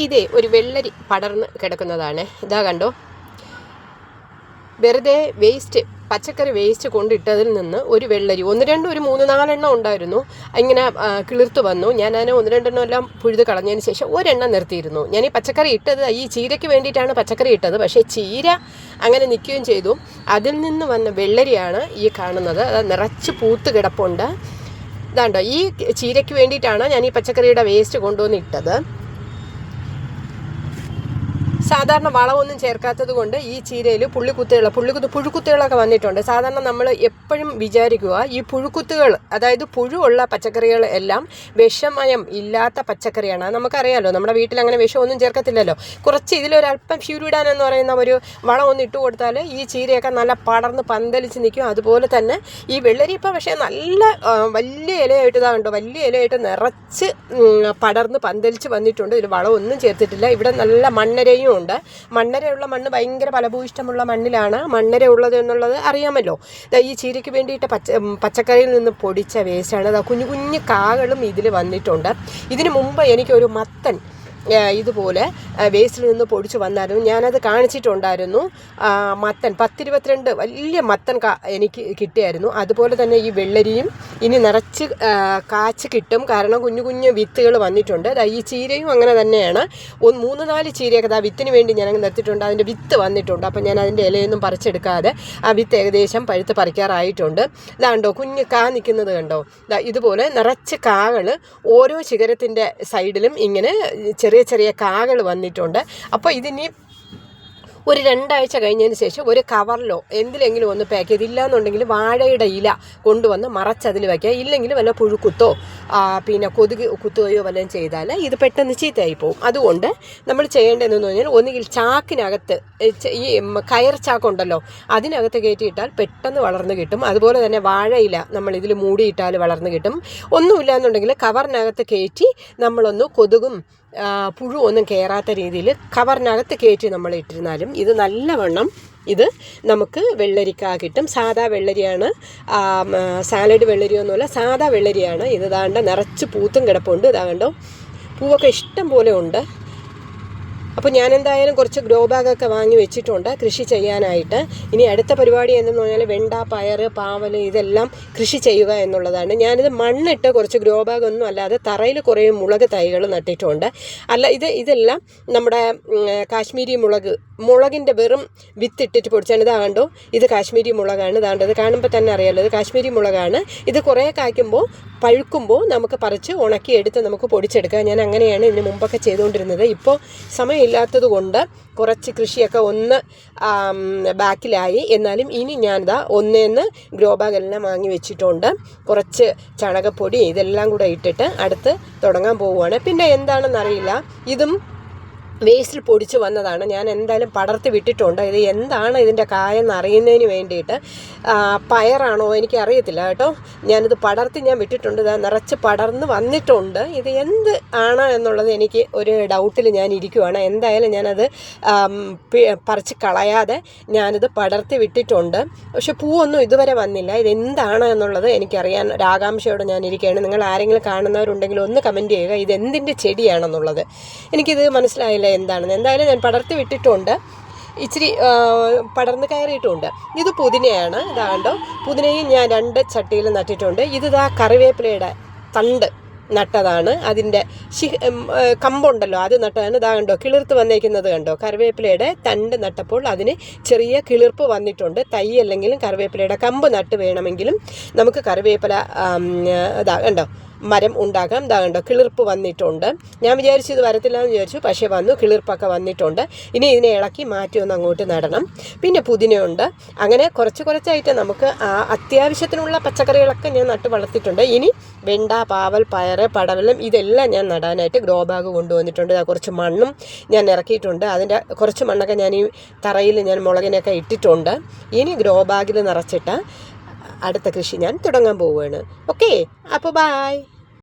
ഇതേ ഒരു വെള്ളരി പടർന്ന് കിടക്കുന്നതാണ്. ഇതാ കണ്ടോ, വെറുതെ വേസ്റ്റ്, പച്ചക്കറി വേസ്റ്റ് കൊണ്ടിട്ടതിൽ നിന്ന് ഒരു വെള്ളരി, ഒരു 3-4 ഉണ്ടായിരുന്നു. ഇങ്ങനെ കിളിർത്ത് വന്നു. ഞാൻ അതിനെ 1-2 എല്ലാം പുഴുത് കളഞ്ഞതിന് ശേഷം ഒരെണ്ണം നിർത്തിയിരുന്നു. ഞാൻ ഈ പച്ചക്കറി ഇട്ടത് ഈ ചീരയ്ക്ക് വേണ്ടിയിട്ടാണ് പച്ചക്കറി ഇട്ടത്. പക്ഷേ ചീര അങ്ങനെ നിൽക്കുകയും ചെയ്തു. അതിൽ നിന്ന് വന്ന വെള്ളരിയാണ് ഈ കാണുന്നത്. അത് നിറച്ച് പൂത്ത് കിടപ്പുണ്ട്. ഇതാണ്ടോ, ഈ ചീരയ്ക്ക് വേണ്ടിയിട്ടാണ് ഞാൻ ഈ പച്ചക്കറിയുടെ വേസ്റ്റ് കൊണ്ടുവന്ന് ഇട്ടത്. സാധാരണ വളമൊന്നും ചേർക്കാത്തത് കൊണ്ട് ഈ ചീരയിൽ പുഴുക്കുത്തുകളൊക്കെ വന്നിട്ടുണ്ട്. സാധാരണ നമ്മൾ എപ്പോഴും വിചാരിക്കുക ഈ പുഴുക്കുത്തുകൾ, അതായത് പുഴുവുള്ള പച്ചക്കറികൾ എല്ലാം വിഷമയം ഇല്ലാത്ത പച്ചക്കറിയാണ്. നമുക്കറിയാമല്ലോ, നമ്മുടെ വീട്ടിൽ അങ്ങനെ വിഷമൊന്നും ചേർക്കത്തില്ലല്ലോ. കുറച്ച് ഇതിലൊരല്പം ഫ്യൂരിഡാൻ എന്ന് പറയുന്ന ഒരു വളമൊന്നും ഇട്ട് കൊടുത്താൽ ഈ ചീരയൊക്കെ നല്ല പടർന്ന് പന്തലിച്ച് നിൽക്കും. അതുപോലെ തന്നെ ഈ വെള്ളരി ഇപ്പോൾ പക്ഷേ നല്ല വലിയ ഇലയായിട്ട് ഇതാകണ്ടോ, വലിയ ഇലയായിട്ട് നിറച്ച് പടർന്ന് പന്തലിച്ച് വന്നിട്ടുണ്ട്. ഇതിൽ വളമൊന്നും ചേർത്തിട്ടില്ല. ഇവിടെ നല്ല മണ്ണരയും ഉണ്ട്. മണ്ണരയുള്ള മണ്ണ് ഭയങ്കര ഫലഭൂയിഷ്ടമുള്ള മണ്ണിലാണ് മണ്ണര ഉള്ളത് എന്നുള്ളത് അറിയാമല്ലോ. ഈ ചീരയ്ക്ക് വേണ്ടിയിട്ട് പച്ചക്കറിയിൽ നിന്ന് പൊടിച്ച വേസ്റ്റാണ്. കുഞ്ഞു കുഞ്ഞു കാകളും ഇതിൽ വന്നിട്ടുണ്ട്. ഇതിനു മുമ്പ് എനിക്കൊരു മത്തൻ ഇതുപോലെ വേസ്റ്റിൽ നിന്ന് പൊടിച്ചു വന്നായിരുന്നു. ഞാനത് കാണിച്ചിട്ടുണ്ടായിരുന്നു. മത്തൻ 10-22 വലിയ മത്തൻ എനിക്ക് കിട്ടിയായിരുന്നു. അതുപോലെ തന്നെ ഈ വെള്ളരിയും ഇനി നിറച്ച് കാച്ച് കിട്ടും. കാരണം കുഞ്ഞു കുഞ്ഞു വിത്തുകൾ വന്നിട്ടുണ്ട്. ഈ ചീരയും അങ്ങനെ തന്നെയാണ്. 3-4 ചീരയൊക്കെ വിത്തിന് വേണ്ടി ഞാൻ നിർത്തിയിട്ടുണ്ട്. അതിൻ്റെ വിത്ത് വന്നിട്ടുണ്ട്. അപ്പം ഞാൻ അതിൻ്റെ ഇലയൊന്നും പറിച്ചെടുക്കാതെ ആ വിത്ത് ഏകദേശം പഴുത്ത് പറിക്കാറായിട്ടുണ്ട്. ഇതാണ്ടോ കുഞ്ഞ് കാ നിൽക്കുന്നത് കണ്ടോ. ഇതുപോലെ നിറച്ച് കാകൾ ഓരോ ശിഖരത്തിൻ്റെ സൈഡിലും ഇങ്ങനെ ചെറിയ കാകൾ വന്നിട്ടുണ്ട്. അപ്പോൾ ഇതിനി ഒരു 2 ആഴ്ച കഴിഞ്ഞതിന് ശേഷം ഒരു കവറിലോ എന്തിലെങ്കിലും ഒന്ന് പാക്ക് ചെയ്ത്, ഇല്ലാന്നുണ്ടെങ്കിൽ വാഴയുടെ ഇല കൊണ്ടുവന്ന് മറച്ചതിൽ വയ്ക്കുക. ഇല്ലെങ്കിൽ വല്ല പുഴുക്കുത്തോ പിന്നെ കൊതുക് കുത്തുകയോ വല്ലതും ചെയ്താൽ ഇത് പെട്ടെന്ന് ചീത്തയായി പോകും. അതുകൊണ്ട് നമ്മൾ ചെയ്യേണ്ടതെന്ന് പറഞ്ഞാൽ ഒന്നുകിൽ ചാക്കിനകത്ത്, ഈ കയർ ചാക്കുണ്ടല്ലോ അതിനകത്ത് കയറ്റിയിട്ടാൽ പെട്ടെന്ന് വളർന്ന് കിട്ടും. അതുപോലെ തന്നെ വാഴയില നമ്മൾ ഇതിൽ മൂടിയിട്ടാൽ വളർന്ന് കിട്ടും. ഒന്നുമില്ല എന്നുണ്ടെങ്കിൽ കവറിനകത്ത് കയറ്റി നമ്മളൊന്ന് കൊതുകും പുഴു ഒന്നും കയറാത്ത രീതിയിൽ കവറിനകത്ത് കയറ്റി നമ്മൾ ഇട്ടിരുന്നാലും ഇത് നല്ലവണ്ണം ഇത് നമുക്ക് വെള്ളരിക്ക കിട്ടും. സാധാ വെള്ളരിയാണ്, സാലഡ് വെള്ളരിയൊന്നുമല്ല, സാധാ വെള്ളരിയാണ്. ഇത് ദാണ്ട നിറച്ച് പൂത്തും കിടപ്പുണ്ട്. ഇതാകണ്ടോ, പൂവൊക്കെ ഇഷ്ടം പോലെ ഉണ്ട്. അപ്പോൾ ഞാൻ എന്തായാലും കുറച്ച് ഗ്രോ ബാഗൊക്കെ വാങ്ങി വെച്ചിട്ടുണ്ട് കൃഷി ചെയ്യാനായിട്ട്. ഇനി അടുത്ത പരിപാടി എന്തെന്ന് പറഞ്ഞാൽ വെണ്ട, പയർ, പാവൽ ഇതെല്ലാം കൃഷി ചെയ്യുക എന്നുള്ളതാണ്. ഞാനിത് മണ്ണിട്ട് കുറച്ച് ഗ്രോ ബാഗൊന്നും അല്ലാതെ തറയിൽ കുറേ മുളക് തൈകൾ നട്ടിട്ടുണ്ട്. ഇതെല്ലാം നമ്മുടെ കാശ്മീരി മുളകിൻ്റെ വെറും വിത്തിട്ടിട്ട് പൊടിച്ചാണ്. ഇതാകണ്ടോ, ഇത് കാശ്മീരി മുളകാണ്. ഇതാണ്ടത് കാണുമ്പോൾ തന്നെ അറിയാമല്ലോ, ഇത് കാശ്മീരി മുളകാണ്. ഇത് കുറേ കായ്ക്കുമ്പോൾ പഴുക്കുമ്പോൾ നമുക്ക് പറിച്ച് ഉണക്കിയെടുത്ത് നമുക്ക് പൊടിച്ചെടുക്കാം. ഞാൻ അങ്ങനെയാണ് ഇതിന് മുമ്പൊക്കെ ചെയ്തുകൊണ്ടിരുന്നത്. ഇപ്പോൾ സമയമില്ലാത്തത് കൊണ്ട് കുറച്ച് കൃഷിയൊക്കെ ഒന്ന് ബാക്കിലായി. എന്നാലും ഇനി ഞാനിതാ ഒന്നേന്ന് ഗ്രോ ബാഗെല്ലാം വാങ്ങി വെച്ചിട്ടുണ്ട്. കുറച്ച് ചാണകപ്പൊടി ഇതെല്ലാം കൂടെ ഇട്ടിട്ട് അടുത്ത് തുടങ്ങാൻ പോവുകയാണ്. പിന്നെ എന്താണെന്നറിയില്ല, ഇതും വേസ്റ്റിൽ പൊടിച്ച് വന്നതാണ്. ഞാൻ എന്തായാലും പടർത്തി വിട്ടിട്ടുണ്ട്. ഇത് എന്താണ് ഇതിൻ്റെ കായെന്ന് അറിയുന്നതിന് വേണ്ടിയിട്ട്. പയറാണോ എനിക്കറിയത്തില്ല കേട്ടോ. ഞാനിത് പടർത്തി ഞാൻ വിട്ടിട്ടുണ്ട്. ഇത് നിറച്ച് പടർന്ന് വന്നിട്ടുണ്ട്. ഇത് എന്ത് ആണ് എന്നുള്ളത് എനിക്ക് ഒരു ഡൗട്ടിൽ ഞാൻ ഇരിക്കുവാണ്. എന്തായാലും ഞാനത് പറിച്ച് കളയാതെ ഞാനിത് പടർത്തി വിട്ടിട്ടുണ്ട്. പക്ഷെ പൂവൊന്നും ഇതുവരെ വന്നില്ല. ഇതെന്താണ് എന്നുള്ളത് എനിക്കറിയാൻ ഒരു ആകാംക്ഷയോടെ ഞാൻ ഇരിക്കുകയാണ്. നിങ്ങൾ ആരെങ്കിലും കാണുന്നവരുണ്ടെങ്കിൽ ഒന്ന് കമൻറ്റ് ചെയ്യുക ഇതെന്തിൻ്റെ ചെടിയാണെന്നുള്ളത്. എനിക്കിത് മനസ്സിലായില്ല എന്താണെന്ന്. എന്തായാലും ഞാൻ പടർത്തി വിട്ടിട്ടുണ്ട്. ഇച്ചിരി പടർന്ന് കയറിയിട്ടുണ്ട്. ഇത് പുതിനയാണ്. ഇതാണ്ടോ, പുതിനയും ഞാൻ 2 ചട്ടിയിൽ നട്ടിട്ടുണ്ട്. ഇതിതാ കറിവേപ്പിലയുടെ തണ്ട് നട്ടതാണ്. അതിൻ്റെ കമ്പുണ്ടല്ലോ അത് നട്ടതാണ്. ഇതാ കണ്ടോ, കിളിർത്ത് വന്നേക്കുന്നത് കണ്ടോ. കറിവേപ്പിലയുടെ തണ്ട് നട്ടപ്പോൾ അതിന് ചെറിയ കിളിർപ്പ് വന്നിട്ടുണ്ട്. തൈ അല്ലെങ്കിലും കറിവേപ്പിലയുടെ കമ്പ് നട്ട് വേണമെങ്കിലും നമുക്ക് കറിവേപ്പില ഇതാ കണ്ടോ മരം ഉണ്ടാക്കാം. ഇതാ കണ്ടോ, കിളിർപ്പ് വന്നിട്ടുണ്ട്. ഞാൻ വിചാരിച്ചു ഇത് വരത്തില്ല എന്ന് വിചാരിച്ചു, പക്ഷേ വന്നു, കിളിർപ്പൊക്കെ വന്നിട്ടുണ്ട്. ഇനി ഇതിനെ ഇളക്കി മാറ്റി ഒന്ന് അങ്ങോട്ട് നടണം. പിന്നെ പുതിനയുണ്ട്. അങ്ങനെ കുറച്ചായിട്ട് നമുക്ക് അത്യാവശ്യത്തിനുള്ള പച്ചക്കറികളൊക്കെ ഞാൻ നട്ട് വളർത്തിയിട്ടുണ്ട്. ഇനി വെണ്ട, പാവൽ, പയർ, പടവലം ഇതെല്ലാം ഞാൻ നടാനായിട്ട് ഗ്രോ ബാഗ് കൊണ്ടുവന്നിട്ടുണ്ട്. കുറച്ച് മണ്ണും ഞാൻ ഇറക്കിയിട്ടുണ്ട്. അതിൻ്റെ കുറച്ച് മണ്ണൊക്കെ ഞാൻ ഈ തറയിൽ ഞാൻ മുളകിനൊക്കെ ഇട്ടിട്ടുണ്ട്. ഇനി ഗ്രോ ബാഗിൽ നിറച്ചിട്ട് അടുത്ത കൃഷി ഞാൻ തുടങ്ങാൻ പോവുകയാണ്. ഓക്കെ, അപ്പോൾ ബായ്.